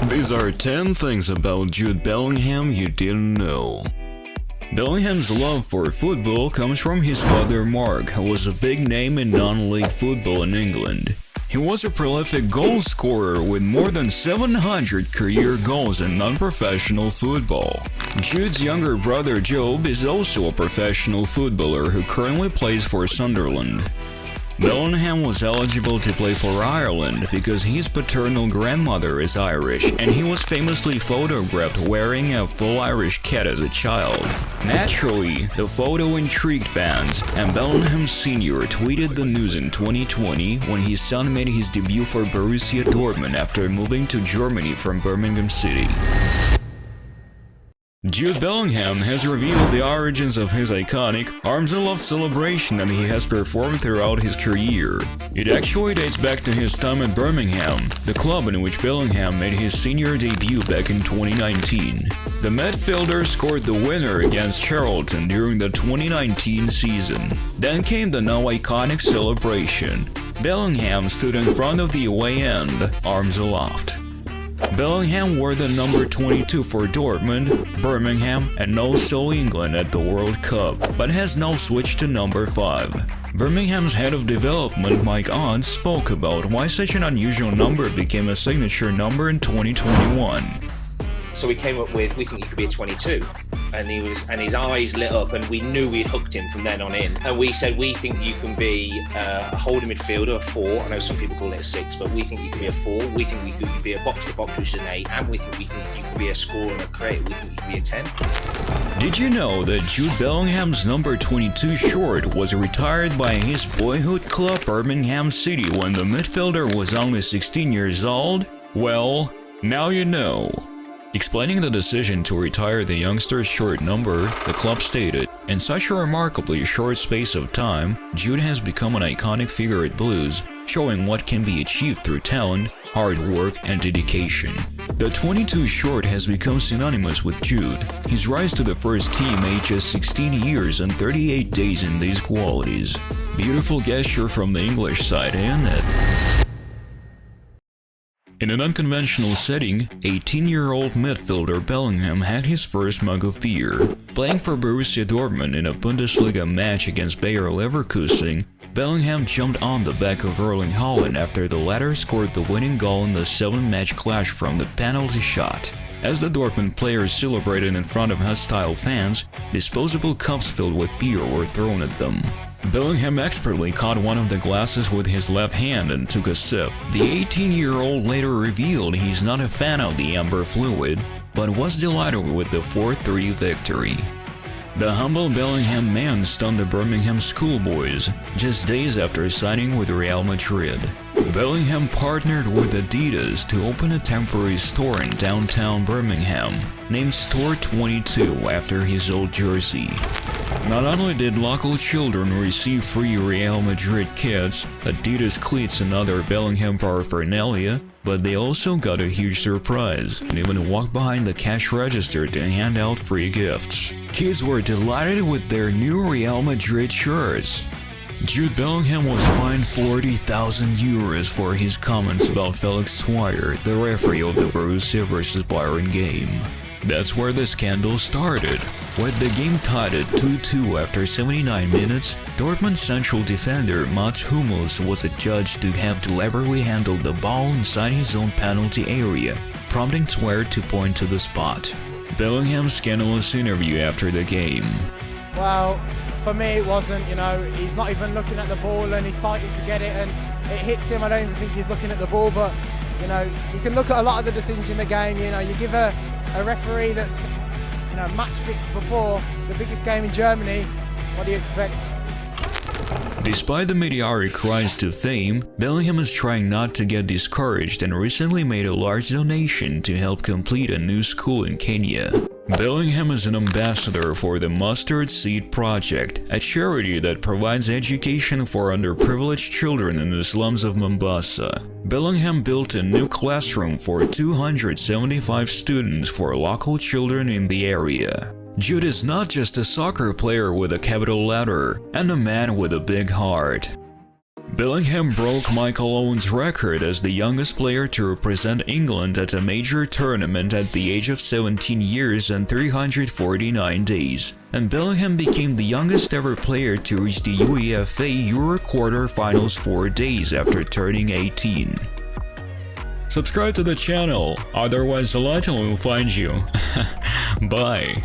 These are 10 things about Jude Bellingham you didn't know. Bellingham's love for football comes from his father Mark, who was a big name in non-league football in England. He was a prolific goal scorer with more than 700 career goals in non-professional football. Jude's younger brother Job is also a professional footballer who currently plays for Sunderland. Bellingham was eligible to play for Ireland because his paternal grandmother is Irish, and he was famously photographed wearing a full Irish kit as a child. Naturally, the photo intrigued fans, and Bellingham Sr. tweeted the news in 2020 when his son made his debut for Borussia Dortmund after moving to Germany from Birmingham City. Jude Bellingham has revealed the origins of his iconic Arms Aloft celebration that he has performed throughout his career. It actually dates back to his time at Birmingham, the club in which Bellingham made his senior debut back in 2019. The midfielder scored the winner against Charlton during the 2019 season. Then came the now iconic celebration. Bellingham stood in front of the away end, arms aloft. Bellingham wore the number 22 for Dortmund, Birmingham, and also England at the World Cup, but has now switched to number 5. Birmingham's head of development, Mike Ott, spoke about why such an unusual number became a signature number in 2021. So we came up with, we think you could be a 22. And his eyes lit up, and we knew we'd hooked him from then on in. And we said, we think you can be a holding midfielder, a 4. I know some people call it a 6, but we think you can be a 4. We think you could be a box-to-box, which is an 8. And we think you can be a scorer and a creator. We think you can be a 10. Did you know that Jude Bellingham's number 22 short was retired by his boyhood club Birmingham City when the midfielder was only 16 years old? Well, now you know. Explaining the decision to retire the youngster's short number, the club stated, "In such a remarkably short space of time, Jude has become an iconic figure at Blues, showing what can be achieved through talent, hard work, and dedication." The 22 short has become synonymous with Jude. His rise to the first team aged just 16 years and 38 days in these qualities. Beautiful gesture from the English side, isn't it? In an unconventional setting, 18-year-old midfielder Bellingham had his first mug of beer. Playing for Borussia Dortmund in a Bundesliga match against Bayer Leverkusen, Bellingham jumped on the back of Erling Haaland after the latter scored the winning goal in the 7-match clash from the penalty shot. As the Dortmund players celebrated in front of hostile fans, disposable cups filled with beer were thrown at them. Bellingham expertly caught one of the glasses with his left hand and took a sip. The 18-year-old later revealed he's not a fan of the amber fluid, but was delighted with the 4-3 victory. The humble Bellingham man stunned the Birmingham schoolboys just days after signing with Real Madrid. Bellingham partnered with Adidas to open a temporary store in downtown Birmingham, named Store 22 after his old jersey. Not only did local children receive free Real Madrid kits, Adidas cleats and other Bellingham paraphernalia, but they also got a huge surprise and even walked behind the cash register to hand out free gifts. Kids were delighted with their new Real Madrid shirts. Jude Bellingham was fined 40,000 euros for his comments about Felix Twyer, the referee of the Borussia vs Bayern game. That's where the scandal started. With the game tied at 2-2 after 79 minutes, Dortmund central defender Mats Hummels was adjudged to have deliberately handled the ball inside his own penalty area, prompting Twyer to point to the spot. Bellingham's scandalous interview after the game. Well, for me it wasn't, he's not even looking at the ball and he's fighting to get it and it hits him. I don't even think he's looking at the ball, but you can look at a lot of the decisions in the game. You give a referee that's match fixed before the biggest game in Germany, what do you expect? Despite the meteoric rise to fame, Bellingham is trying not to get discouraged and recently made a large donation to help complete a new school in Kenya. Bellingham is an ambassador for the Mustard Seed Project, a charity that provides education for underprivileged children in the slums of Mombasa. Bellingham built a new classroom for 275 students for local children in the area. Jude is not just a soccer player with a capital letter and a man with a big heart. Bellingham broke Michael Owen's record as the youngest player to represent England at a major tournament at the age of 17 years and 349 days, and Bellingham became the youngest ever player to reach the UEFA Euro quarter-finals 4 days after turning 18. Subscribe to the channel, otherwise the Latin will find you. Bye.